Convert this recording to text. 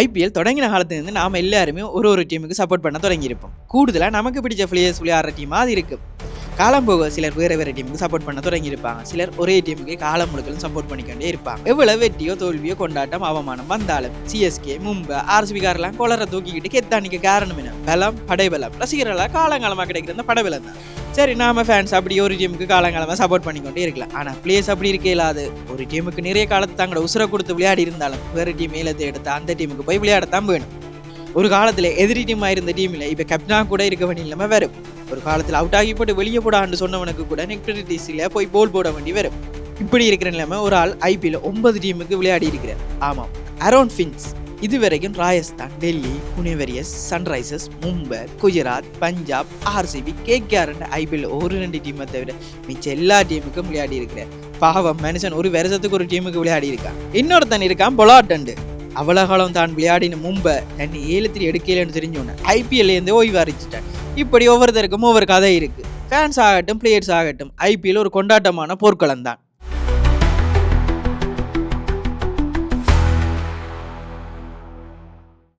IPL தொடங்கின காலத்துலேருந்து நாம் எல்லாருமே ஒரு டீமுக்கு சப்போர்ட் பண்ண தொடங்கியிருப்போம். கூடுதலாக நமக்கு பிடிச்ச பிளேயர்ஸ் விளையாடுற டீமாக அது இருக்கும். காலம் போக சிலர் வேறு டீமுக்கு சப்போர்ட் பண்ண தொடங்கியிருப்பாங்க. சிலர் ஒரே டீமுக்கு காலம் முழுக்களும் சப்போர்ட் பண்ணிக்கொண்டே இருப்பாங்க. எவ்வளவு வெற்றியோ தோல்வியோ கொண்டாட்டம் அவமானம் வந்தாலும் சிஎஸ்கே, மும்பை, ஆர்சிபிக்காரெல்லாம் கொளரை தூக்கிக்கிட்டு கெத்தானிக்க காரணம் என்ன? பலம், படைபலம். ரசிகர்களாக காலங்காலமாக கிடைக்கிற அந்த படைபலம் தான். சரி, நாம ஃபேன்ஸ் அப்படி ஒரு டீமுக்கு காலங்காலமாக சப்போர்ட் பண்ணிக்கொண்டே இருக்கலாம். ஆனால் பிளேயர்ஸ் அப்படி இருக்க இல்லாது. ஒரு டீமுக்கு நிறைய காலத்து தங்களோட உசுரை கொடுத்து விளையாடி இருந்தாலும் வேறு டீம் மேலத்தை எடுத்து அந்த டீமுக்கு போய் விளையாடத்தான் வேணும். ஒரு காலத்தில் எதிரி டீமாக இருந்த டீமில் இப்போ கேப்டனாக கூட இருக்க வேண்டிய இல்லாமல் வரும். ஒரு காலத்தில் அவுட் ஆகி போட்டு வெளியே போடான்னு சொன்னவனுக்கு கூட நெக்டிவிட்டிஸில் போய் போல் போட வேண்டி வரும். இப்படி இருக்கிற நிலைமை ஒரு ஆள் ஐபிஎல் 9 டீமுக்கு விளையாடி இருக்கிறார். ஆமாம், ஆரோன் ஃபின்ச். இதுவரைக்கும் Rajasthan, Delhi, Pune warriors, Sunrisers, Mumbai, Gujarat, Punjab, RCB, KKR IPL 1-2 டீமை தவிர மிச்ச எல்லா டீமுக்கும் விளையாடி இருக்கிறார். பாவம் மனுஷன் ஒரு வருஷத்துக்கு ஒரு டீமுக்கு விளையாடி இருக்கான். இன்னொருத்தன் இருக்கான் பொலாட்டண்டு. அவ்வளோ காலம் தான் விளையாடின மும்பை தண்ணி 7 எடுக்கலன்னு தெரிஞ்சோன்னு ஐபிஎல்லேருந்து ஓய்வு அறிவிச்சிட்டேன். இப்படி ஒவ்வொருத்தருக்கும் ஒவ்வொரு கதை இருக்குது. ஃபேன்ஸ் ஆகட்டும், பிளேயர்ஸ் ஆகட்டும், ஐபிஎல் ஒரு கொண்டாட்டமான போர்க்களம் தான்.